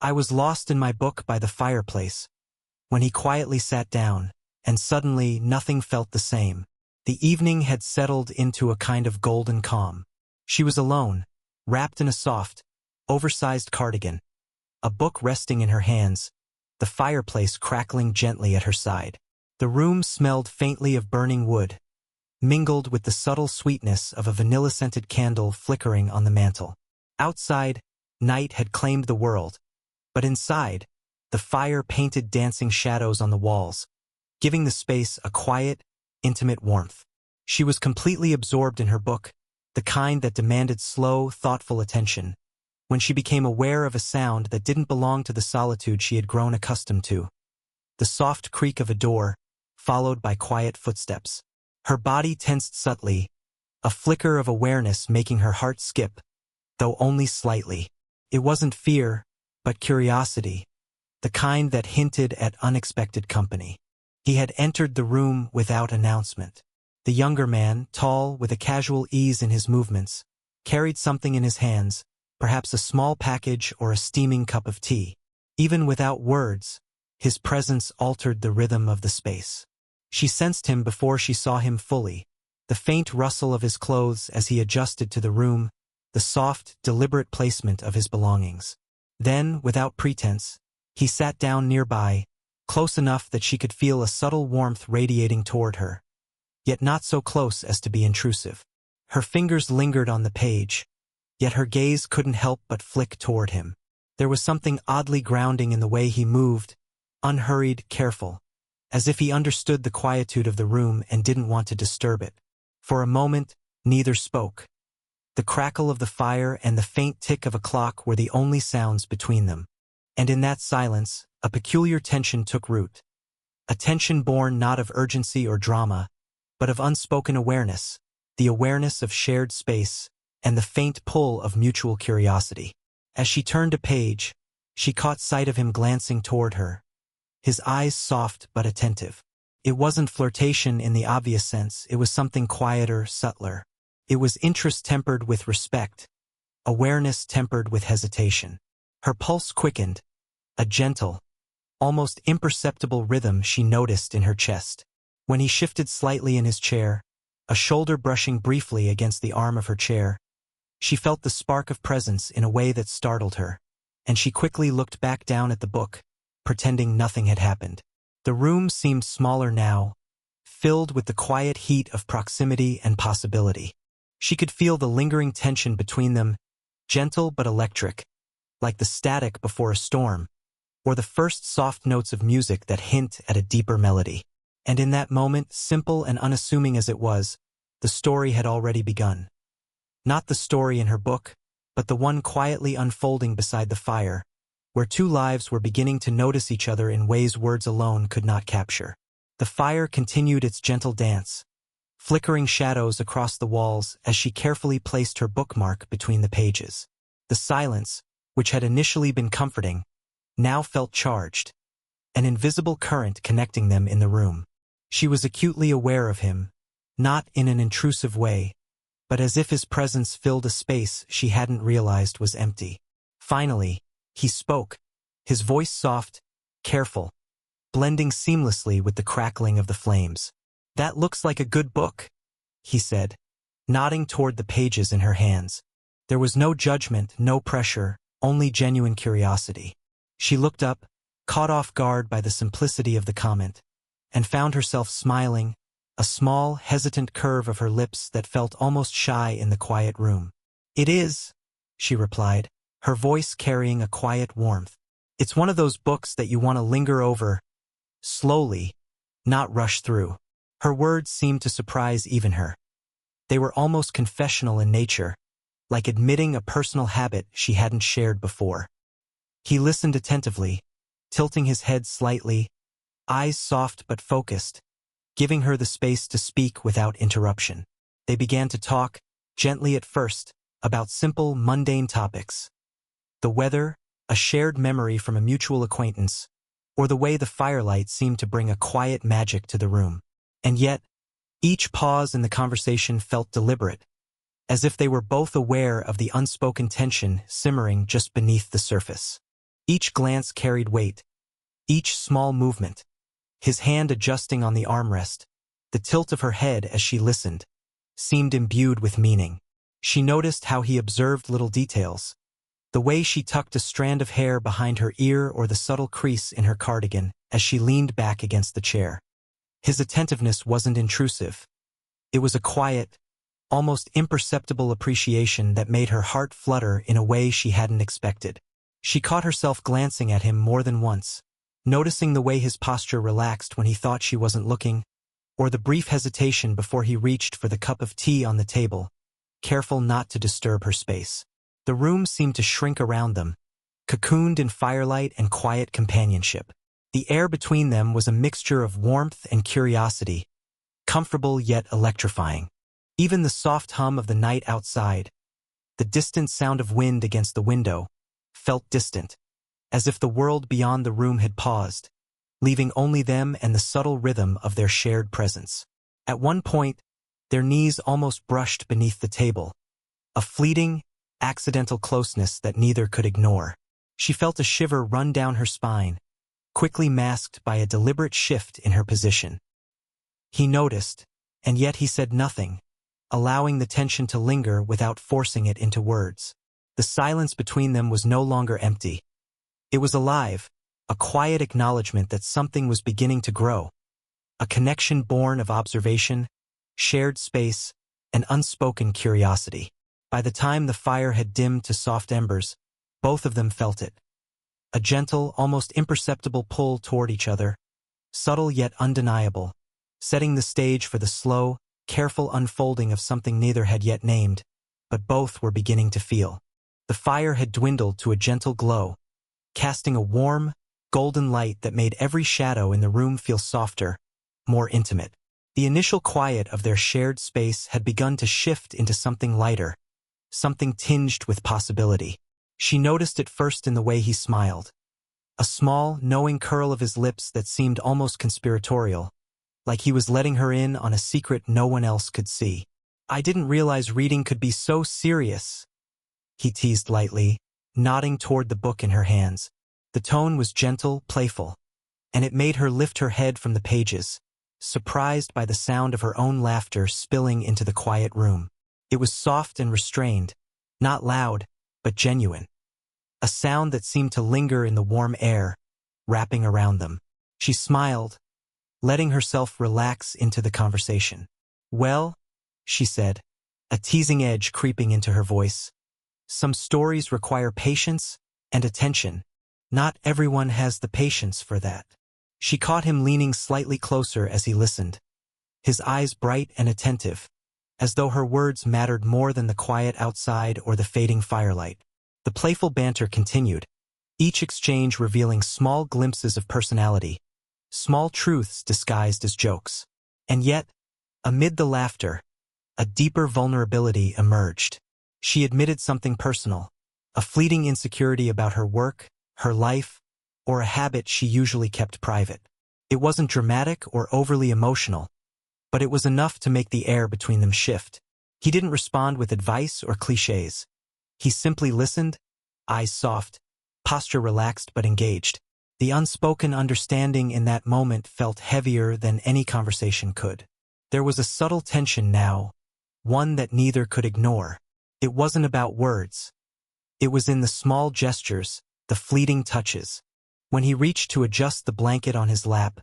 I was lost in my book by the fireplace, when he quietly sat down, and suddenly nothing felt the same. The evening had settled into a kind of golden calm. She was alone, wrapped in a soft, oversized cardigan, a book resting in her hands, the fireplace crackling gently at her side. The room smelled faintly of burning wood, mingled with the subtle sweetness of a vanilla-scented candle flickering on the mantel. Outside, night had claimed the world, but inside, the fire painted dancing shadows on the walls, giving the space a quiet, intimate warmth. She was completely absorbed in her book, the kind that demanded slow, thoughtful attention, when she became aware of a sound that didn't belong to the solitude she had grown accustomed to. The soft creak of a door, followed by quiet footsteps. Her body tensed subtly, a flicker of awareness making her heart skip, though only slightly. It wasn't fear, but curiosity, the kind that hinted at unexpected company. He had entered the room without announcement. The younger man, tall, with a casual ease in his movements, carried something in his hands, perhaps a small package or a steaming cup of tea. Even without words, his presence altered the rhythm of the space. She sensed him before she saw him fully, the faint rustle of his clothes as he adjusted to the room, the soft, deliberate placement of his belongings. Then, without pretense, he sat down nearby, close enough that she could feel a subtle warmth radiating toward her, yet not so close as to be intrusive. Her fingers lingered on the page, yet her gaze couldn't help but flick toward him. There was something oddly grounding in the way he moved, unhurried, careful, as if he understood the quietude of the room and didn't want to disturb it. For a moment, neither spoke. The crackle of the fire and the faint tick of a clock were the only sounds between them. And in that silence, a peculiar tension took root. A tension born not of urgency or drama, but of unspoken awareness, the awareness of shared space, and the faint pull of mutual curiosity. As she turned a page, she caught sight of him glancing toward her, his eyes soft but attentive. It wasn't flirtation in the obvious sense, it was something quieter, subtler. It was interest tempered with respect, awareness tempered with hesitation. Her pulse quickened, a gentle, almost imperceptible rhythm she noticed in her chest. When he shifted slightly in his chair, a shoulder brushing briefly against the arm of her chair, she felt the spark of presence in a way that startled her, and she quickly looked back down at the book, pretending nothing had happened. The room seemed smaller now, filled with the quiet heat of proximity and possibility. She could feel the lingering tension between them, gentle but electric, like the static before a storm, or the first soft notes of music that hint at a deeper melody. And in that moment, simple and unassuming as it was, the story had already begun. Not the story in her book, but the one quietly unfolding beside the fire, where two lives were beginning to notice each other in ways words alone could not capture. The fire continued its gentle dance, flickering shadows across the walls as she carefully placed her bookmark between the pages. The silence, which had initially been comforting, now felt charged, an invisible current connecting them in the room. She was acutely aware of him, not in an intrusive way, but as if his presence filled a space she hadn't realized was empty. Finally, he spoke, his voice soft, careful, blending seamlessly with the crackling of the flames. "That looks like a good book," he said, nodding toward the pages in her hands. There was no judgment, no pressure, only genuine curiosity. She looked up, caught off guard by the simplicity of the comment, and found herself smiling, a small, hesitant curve of her lips that felt almost shy in the quiet room. "It is," she replied, her voice carrying a quiet warmth. "It's one of those books that you want to linger over, slowly, not rush through." Her words seemed to surprise even her. They were almost confessional in nature, like admitting a personal habit she hadn't shared before. He listened attentively, tilting his head slightly, eyes soft but focused, giving her the space to speak without interruption. They began to talk, gently at first, about simple, mundane topics. The weather, a shared memory from a mutual acquaintance, or the way the firelight seemed to bring a quiet magic to the room. And yet, each pause in the conversation felt deliberate, as if they were both aware of the unspoken tension simmering just beneath the surface. Each glance carried weight, each small movement, his hand adjusting on the armrest, the tilt of her head as she listened, seemed imbued with meaning. She noticed how he observed little details, the way she tucked a strand of hair behind her ear or the subtle crease in her cardigan as she leaned back against the chair. His attentiveness wasn't intrusive. It was a quiet, almost imperceptible appreciation that made her heart flutter in a way she hadn't expected. She caught herself glancing at him more than once, noticing the way his posture relaxed when he thought she wasn't looking, or the brief hesitation before he reached for the cup of tea on the table, careful not to disturb her space. The room seemed to shrink around them, cocooned in firelight and quiet companionship. The air between them was a mixture of warmth and curiosity, comfortable yet electrifying. Even the soft hum of the night outside, the distant sound of wind against the window, felt distant, as if the world beyond the room had paused, leaving only them and the subtle rhythm of their shared presence. At one point, their knees almost brushed beneath the table, a fleeting, accidental closeness that neither could ignore. She felt a shiver run down her spine, quickly masked by a deliberate shift in her position. He noticed, and yet he said nothing, allowing the tension to linger without forcing it into words. The silence between them was no longer empty. It was alive, a quiet acknowledgement that something was beginning to grow, a connection born of observation, shared space, and unspoken curiosity. By the time the fire had dimmed to soft embers, both of them felt it. A gentle, almost imperceptible pull toward each other, subtle yet undeniable, setting the stage for the slow, careful unfolding of something neither had yet named, but both were beginning to feel. The fire had dwindled to a gentle glow, casting a warm, golden light that made every shadow in the room feel softer, more intimate. The initial quiet of their shared space had begun to shift into something lighter, something tinged with possibility. She noticed it first in the way he smiled. A small, knowing curl of his lips that seemed almost conspiratorial, like he was letting her in on a secret no one else could see. "I didn't realize reading could be so serious," he teased lightly, nodding toward the book in her hands. The tone was gentle, playful, and it made her lift her head from the pages, surprised by the sound of her own laughter spilling into the quiet room. It was soft and restrained, not loud, but genuine. A sound that seemed to linger in the warm air, wrapping around them. She smiled, letting herself relax into the conversation. "Well," she said, a teasing edge creeping into her voice, "some stories require patience and attention. Not everyone has the patience for that." She caught him leaning slightly closer as he listened, his eyes bright and attentive, as though her words mattered more than the quiet outside or the fading firelight. The playful banter continued, each exchange revealing small glimpses of personality, small truths disguised as jokes. And yet, amid the laughter, a deeper vulnerability emerged. She admitted something personal, a fleeting insecurity about her work, her life, or a habit she usually kept private. It wasn't dramatic or overly emotional, but it was enough to make the air between them shift. He didn't respond with advice or cliches. He simply listened, eyes soft, posture relaxed but engaged. The unspoken understanding in that moment felt heavier than any conversation could. There was a subtle tension now, one that neither could ignore. It wasn't about words. It was in the small gestures, the fleeting touches. When he reached to adjust the blanket on his lap,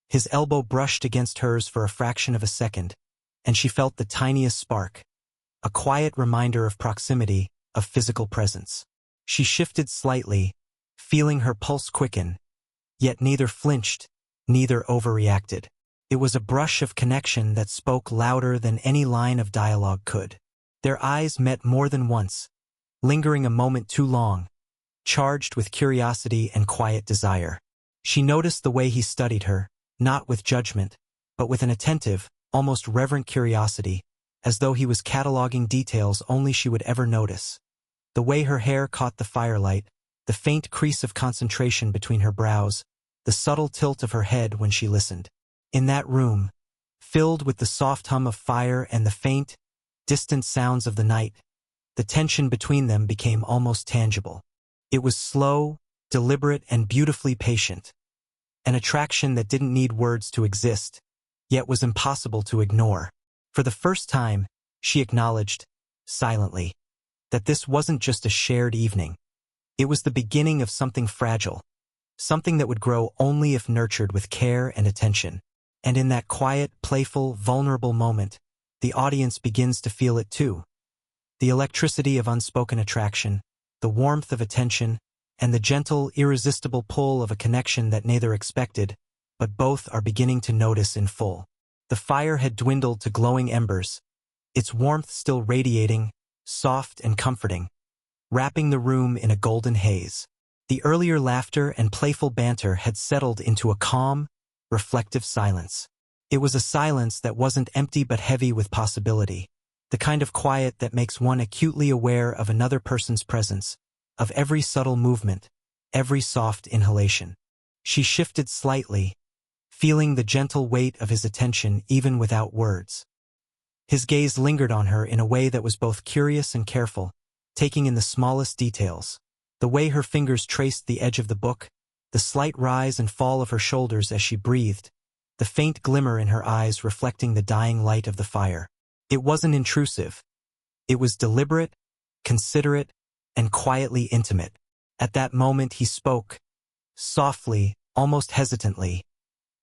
his elbow brushed against hers for a fraction of a second, and she felt the tiniest spark, a quiet reminder of proximity, of physical presence. She shifted slightly, feeling her pulse quicken, yet neither flinched, neither overreacted. It was a brush of connection that spoke louder than any line of dialogue could. Their eyes met more than once, lingering a moment too long, charged with curiosity and quiet desire. She noticed the way he studied her, not with judgment, but with an attentive, almost reverent curiosity, as though he was cataloging details only she would ever notice. The way her hair caught the firelight, the faint crease of concentration between her brows, the subtle tilt of her head when she listened. In that room, filled with the soft hum of fire and the faint, distant sounds of the night, the tension between them became almost tangible. It was slow, deliberate and beautifully patient. An attraction that didn't need words to exist, yet was impossible to ignore. For the first time, she acknowledged, silently, that this wasn't just a shared evening. It was the beginning of something fragile, something that would grow only if nurtured with care and attention. And in that quiet, playful, vulnerable moment, the audience begins to feel it too. The electricity of unspoken attraction, the warmth of attention, and the gentle, irresistible pull of a connection that neither expected, but both are beginning to notice in full. The fire had dwindled to glowing embers, its warmth still radiating, soft and comforting, wrapping the room in a golden haze. The earlier laughter and playful banter had settled into a calm, reflective silence. It was a silence that wasn't empty but heavy with possibility, the kind of quiet that makes one acutely aware of another person's presence, of every subtle movement, every soft inhalation. She shifted slightly, feeling the gentle weight of his attention even without words. His gaze lingered on her in a way that was both curious and careful, taking in the smallest details. The way her fingers traced the edge of the book, the slight rise and fall of her shoulders as she breathed, the faint glimmer in her eyes reflecting the dying light of the fire. It wasn't intrusive. It was deliberate, considerate, and quietly intimate. At that moment he spoke, softly, almost hesitantly,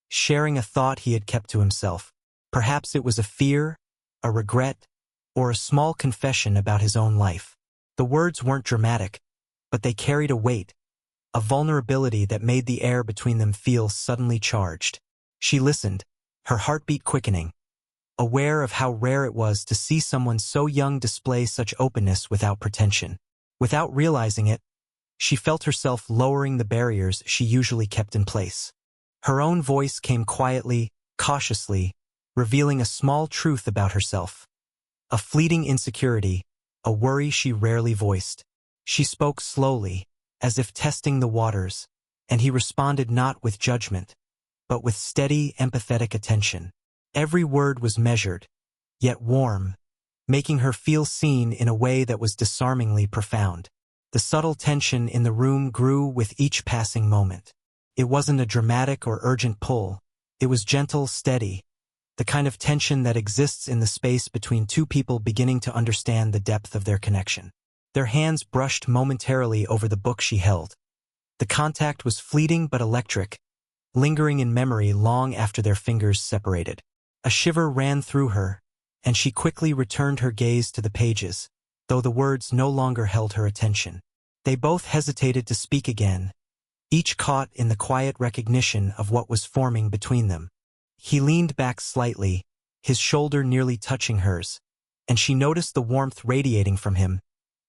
sharing a thought he had kept to himself. Perhaps it was a fear, a regret, or a small confession about his own life. The words weren't dramatic, but they carried a weight, a vulnerability that made the air between them feel suddenly charged. She listened, her heartbeat quickening, aware of how rare it was to see someone so young display such openness without pretension. Without realizing it, she felt herself lowering the barriers she usually kept in place. Her own voice came quietly, cautiously, revealing a small truth about herself. A fleeting insecurity, a worry she rarely voiced. She spoke slowly, as if testing the waters, and he responded not with judgment, but with steady, empathetic attention. Every word was measured, yet warm, making her feel seen in a way that was disarmingly profound. The subtle tension in the room grew with each passing moment. It wasn't a dramatic or urgent pull. It was gentle, steady, the kind of tension that exists in the space between two people beginning to understand the depth of their connection. Their hands brushed momentarily over the book she held. The contact was fleeting but electric, lingering in memory long after their fingers separated. A shiver ran through her, and she quickly returned her gaze to the pages, though the words no longer held her attention. They both hesitated to speak again, each caught in the quiet recognition of what was forming between them. He leaned back slightly, his shoulder nearly touching hers, and she noticed the warmth radiating from him,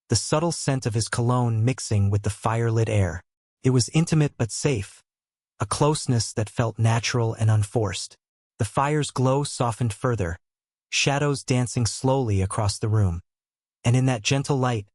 the subtle scent of his cologne mixing with the fire-lit air. It was intimate but safe, a closeness that felt natural and unforced. The fire's glow softened further, shadows dancing slowly across the room. And in that gentle light,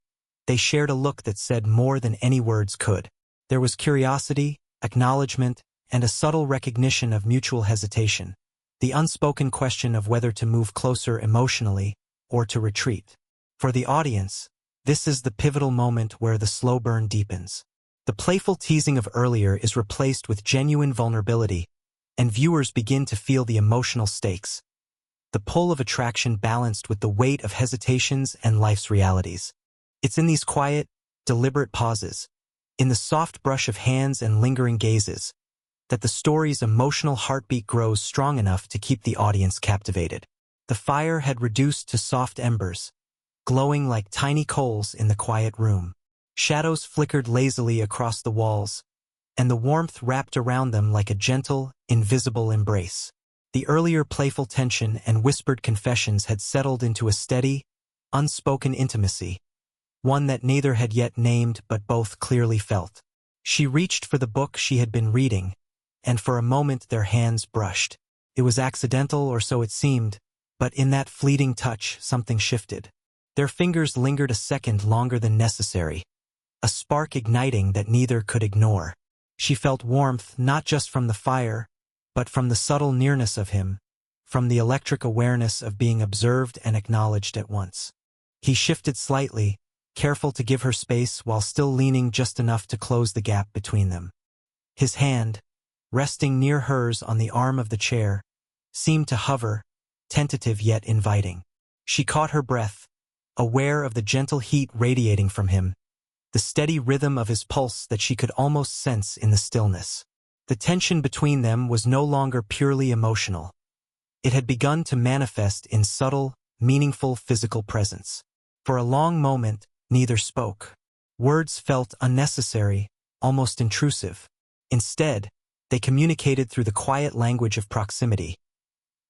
they shared a look that said more than any words could. There was curiosity, acknowledgement, and a subtle recognition of mutual hesitation, the unspoken question of whether to move closer emotionally or to retreat. For the audience, this is the pivotal moment where the slow burn deepens. The playful teasing of earlier is replaced with genuine vulnerability, and viewers begin to feel the emotional stakes, the pull of attraction balanced with the weight of hesitations and life's realities. It's in these quiet, deliberate pauses, in the soft brush of hands and lingering gazes, that the story's emotional heartbeat grows strong enough to keep the audience captivated. The fire had reduced to soft embers, glowing like tiny coals in the quiet room. Shadows flickered lazily across the walls, and the warmth wrapped around them like a gentle, invisible embrace. The earlier playful tension and whispered confessions had settled into a steady, unspoken intimacy, one that neither had yet named but both clearly felt. She reached for the book she had been reading, and for a moment their hands brushed. It was accidental, or so it seemed, but in that fleeting touch something shifted. Their fingers lingered a second longer than necessary, a spark igniting that neither could ignore. She felt warmth not just from the fire, but from the subtle nearness of him, from the electric awareness of being observed and acknowledged at once. He shifted slightly, careful to give her space while still leaning just enough to close the gap between them. His hand, resting near hers on the arm of the chair, seemed to hover, tentative yet inviting. She caught her breath, aware of the gentle heat radiating from him, the steady rhythm of his pulse that she could almost sense in the stillness. The tension between them was no longer purely emotional. It had begun to manifest in subtle, meaningful physical presence. For a long moment, neither spoke. Words felt unnecessary, almost intrusive. Instead, they communicated through the quiet language of proximity.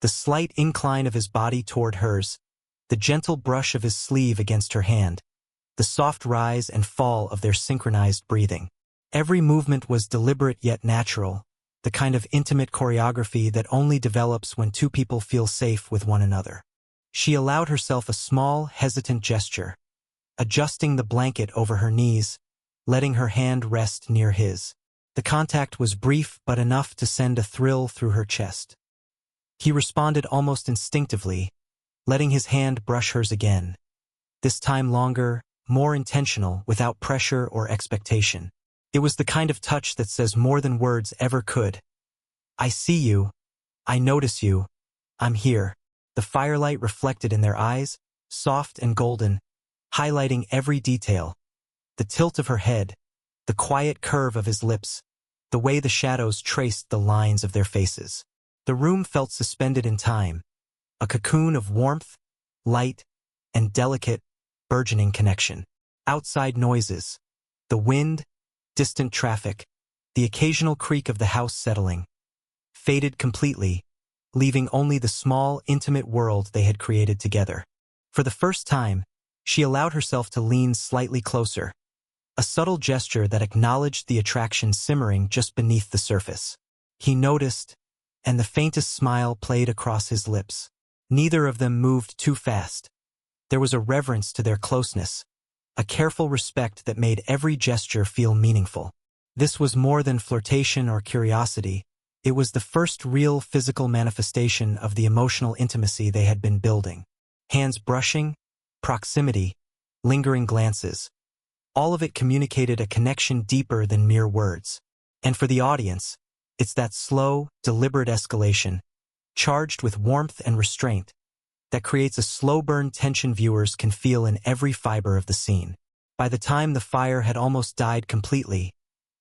The slight incline of his body toward hers, the gentle brush of his sleeve against her hand, the soft rise and fall of their synchronized breathing. Every movement was deliberate yet natural, the kind of intimate choreography that only develops when two people feel safe with one another. She allowed herself a small, hesitant gesture, adjusting the blanket over her knees, letting her hand rest near his. The contact was brief but enough to send a thrill through her chest. He responded almost instinctively, letting his hand brush hers again, this time longer, more intentional, without pressure or expectation. It was the kind of touch that says more than words ever could. I see you. I notice you. I'm here. The firelight reflected in their eyes, soft and golden, highlighting every detail. The tilt of her head, the quiet curve of his lips, the way the shadows traced the lines of their faces. The room felt suspended in time, a cocoon of warmth, light, and delicate, burgeoning connection. Outside noises, the wind, distant traffic, the occasional creak of the house settling, faded completely, leaving only the small, intimate world they had created together. For the first time, she allowed herself to lean slightly closer, a subtle gesture that acknowledged the attraction simmering just beneath the surface. He noticed, and the faintest smile played across his lips. Neither of them moved too fast. There was a reverence to their closeness, a careful respect that made every gesture feel meaningful. This was more than flirtation or curiosity. It was the first real physical manifestation of the emotional intimacy they had been building. Hands brushing, proximity, lingering glances. All of it communicated a connection deeper than mere words. And for the audience, it's that slow, deliberate escalation, charged with warmth and restraint, that creates a slow-burn tension viewers can feel in every fiber of the scene. By the time the fire had almost died completely,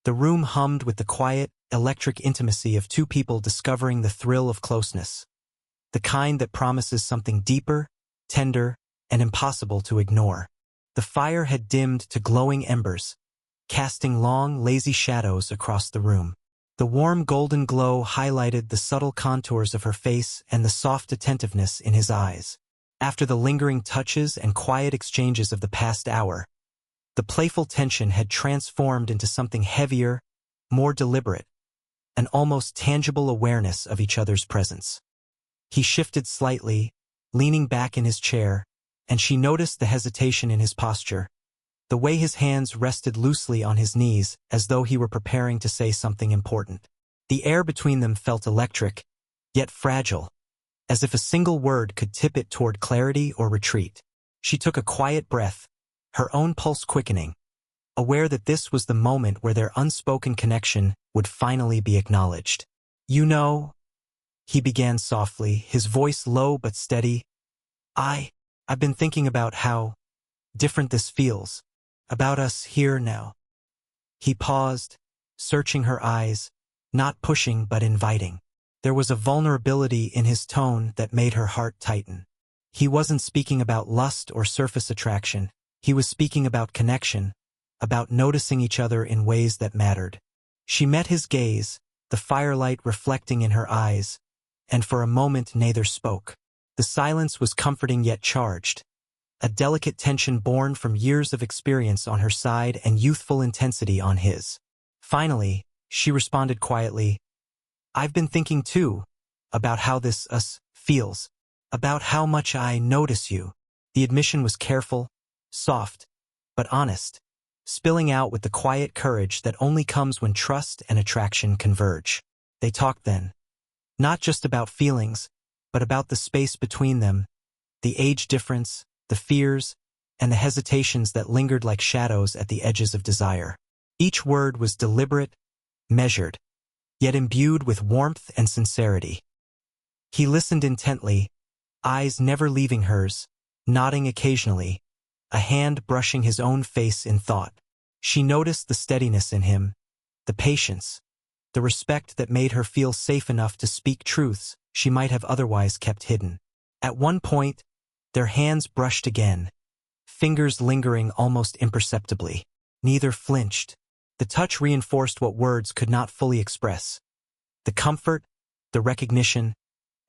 the room hummed with the quiet, electric intimacy of two people discovering the thrill of closeness, the kind that promises something deeper, tender, and impossible to ignore. The fire had dimmed to glowing embers, casting long, lazy shadows across the room. The warm golden glow highlighted the subtle contours of her face and the soft attentiveness in his eyes. After the lingering touches and quiet exchanges of the past hour, the playful tension had transformed into something heavier, more deliberate, an almost tangible awareness of each other's presence. He shifted slightly, leaning back in his chair, and she noticed the hesitation in his posture, the way his hands rested loosely on his knees as though he were preparing to say something important. The air between them felt electric, yet fragile, as if a single word could tip it toward clarity or retreat. She took a quiet breath, her own pulse quickening, aware that this was the moment where their unspoken connection would finally be acknowledged. "You know," he began softly, his voice low but steady, I've been thinking about how different this feels, about us here now." He paused, searching her eyes, not pushing but inviting. There was a vulnerability in his tone that made her heart tighten. He wasn't speaking about lust or surface attraction. He was speaking about connection, about noticing each other in ways that mattered. She met his gaze, the firelight reflecting in her eyes, and for a moment neither spoke. The silence was comforting yet charged, a delicate tension born from years of experience on her side and youthful intensity on his. Finally, she responded quietly, "I've been thinking too, about how this us feels, about how much I notice you." The admission was careful, soft, but honest, spilling out with the quiet courage that only comes when trust and attraction converge. They talked then, not just about feelings, but about the space between them, the age difference, the fears, and the hesitations that lingered like shadows at the edges of desire. Each word was deliberate, measured, yet imbued with warmth and sincerity. He listened intently, eyes never leaving hers, nodding occasionally, a hand brushing his own face in thought. She noticed the steadiness in him, the patience, the respect that made her feel safe enough to speak truths she might have otherwise kept hidden. At one point, their hands brushed again, fingers lingering almost imperceptibly. Neither flinched. The touch reinforced what words could not fully express. The comfort, the recognition,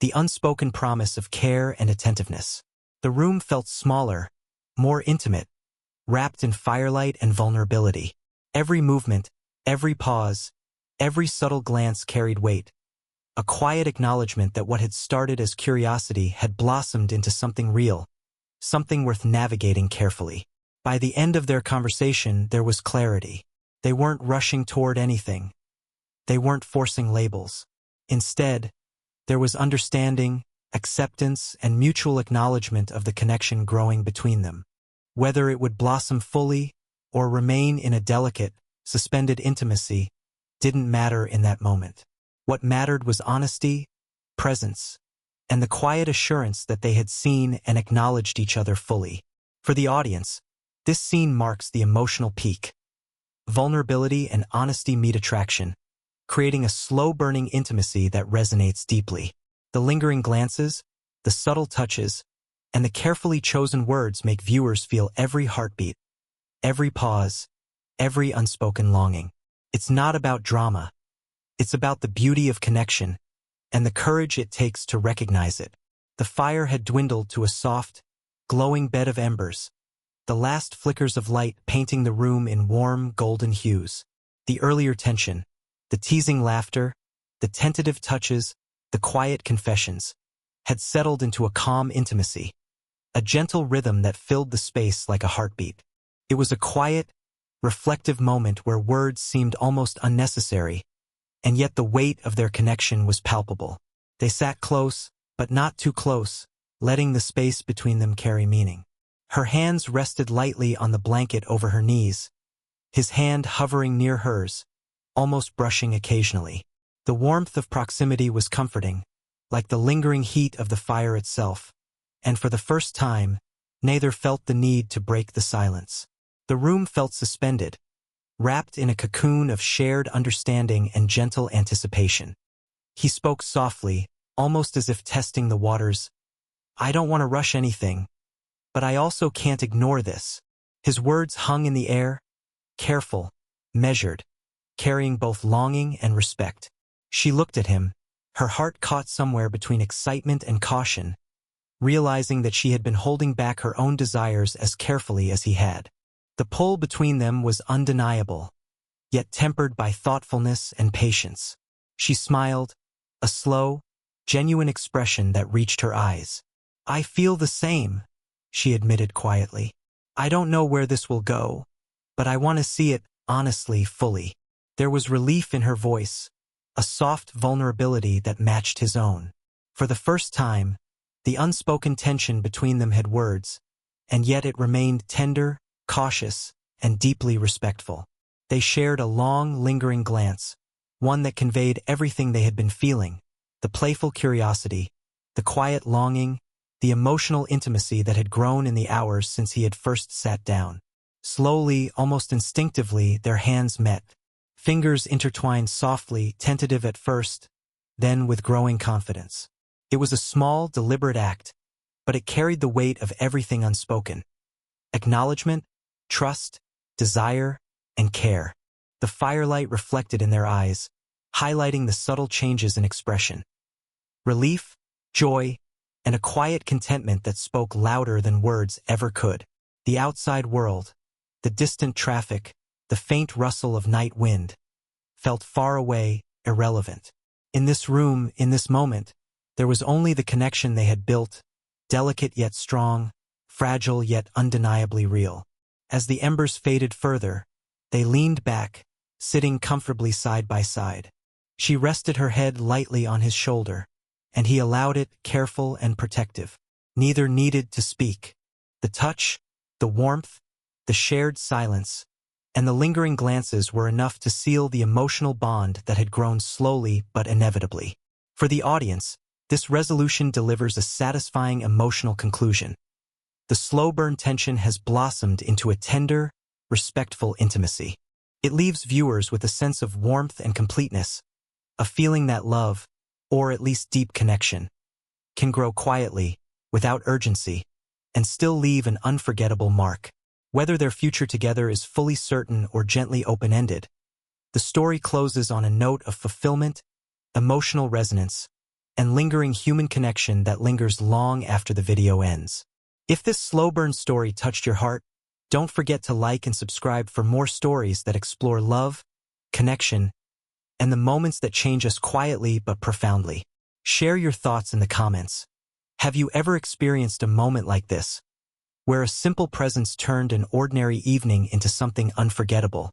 the unspoken promise of care and attentiveness. The room felt smaller, more intimate, wrapped in firelight and vulnerability. Every movement, every pause, every subtle glance carried weight. A quiet acknowledgement that what had started as curiosity had blossomed into something real, something worth navigating carefully. By the end of their conversation, there was clarity. They weren't rushing toward anything. They weren't forcing labels. Instead, there was understanding, acceptance, and mutual acknowledgement of the connection growing between them. Whether it would blossom fully or remain in a delicate, suspended intimacy didn't matter in that moment. What mattered was honesty, presence, and the quiet assurance that they had seen and acknowledged each other fully. For the audience, this scene marks the emotional peak. Vulnerability and honesty meet attraction, creating a slow-burning intimacy that resonates deeply. The lingering glances, the subtle touches, and the carefully chosen words make viewers feel every heartbeat, every pause, every unspoken longing. It's not about drama. It's about the beauty of connection and the courage it takes to recognize it. The fire had dwindled to a soft, glowing bed of embers, the last flickers of light painting the room in warm, golden hues. The earlier tension, the teasing laughter, the tentative touches, the quiet confessions, had settled into a calm intimacy, a gentle rhythm that filled the space like a heartbeat. It was a quiet, reflective moment where words seemed almost unnecessary, and yet the weight of their connection was palpable. They sat close, but not too close, letting the space between them carry meaning. Her hands rested lightly on the blanket over her knees, his hand hovering near hers, almost brushing occasionally. The warmth of proximity was comforting, like the lingering heat of the fire itself, and for the first time, neither felt the need to break the silence. The room felt suspended, wrapped in a cocoon of shared understanding and gentle anticipation. He spoke softly, almost as if testing the waters. "I don't want to rush anything, but I also can't ignore this." His words hung in the air, careful, measured, carrying both longing and respect. She looked at him, her heart caught somewhere between excitement and caution, realizing that she had been holding back her own desires as carefully as he had. The pull between them was undeniable, yet tempered by thoughtfulness and patience. She smiled, a slow, genuine expression that reached her eyes. "I feel the same," she admitted quietly. "I don't know where this will go, but I want to see it honestly, fully." There was relief in her voice, a soft vulnerability that matched his own. For the first time, the unspoken tension between them had words, and yet it remained tender, cautious, and deeply respectful. They shared a long, lingering glance, one that conveyed everything they had been feeling, the playful curiosity, the quiet longing, the emotional intimacy that had grown in the hours since he had first sat down. Slowly, almost instinctively, their hands met. Fingers intertwined softly, tentative at first, then with growing confidence. It was a small, deliberate act, but it carried the weight of everything unspoken. Acknowledgement, trust, desire, and care. The firelight reflected in their eyes, highlighting the subtle changes in expression. Relief, joy, and a quiet contentment that spoke louder than words ever could. The outside world, the distant traffic, the faint rustle of night wind, felt far away, irrelevant. In this room, in this moment, there was only the connection they had built, delicate yet strong, fragile yet undeniably real. As the embers faded further, they leaned back, sitting comfortably side by side. She rested her head lightly on his shoulder, and he allowed it, careful and protective. Neither needed to speak. The touch, The warmth, the shared silence, and the lingering glances were enough to seal the emotional bond that had grown slowly but inevitably. For the audience, this resolution delivers a satisfying emotional conclusion. The slow-burn tension has blossomed into a tender, respectful intimacy. It leaves viewers with a sense of warmth and completeness, a feeling that love, or at least deep connection, can grow quietly, without urgency, and still leave an unforgettable mark. Whether their future together is fully certain or gently open-ended, the story closes on a note of fulfillment, emotional resonance, and lingering human connection that lingers long after the video ends. If this slow-burn story touched your heart, don't forget to like and subscribe for more stories that explore love, connection, and the moments that change us quietly but profoundly. Share your thoughts in the comments. Have you ever experienced a moment like this, where a simple presence turned an ordinary evening into something unforgettable?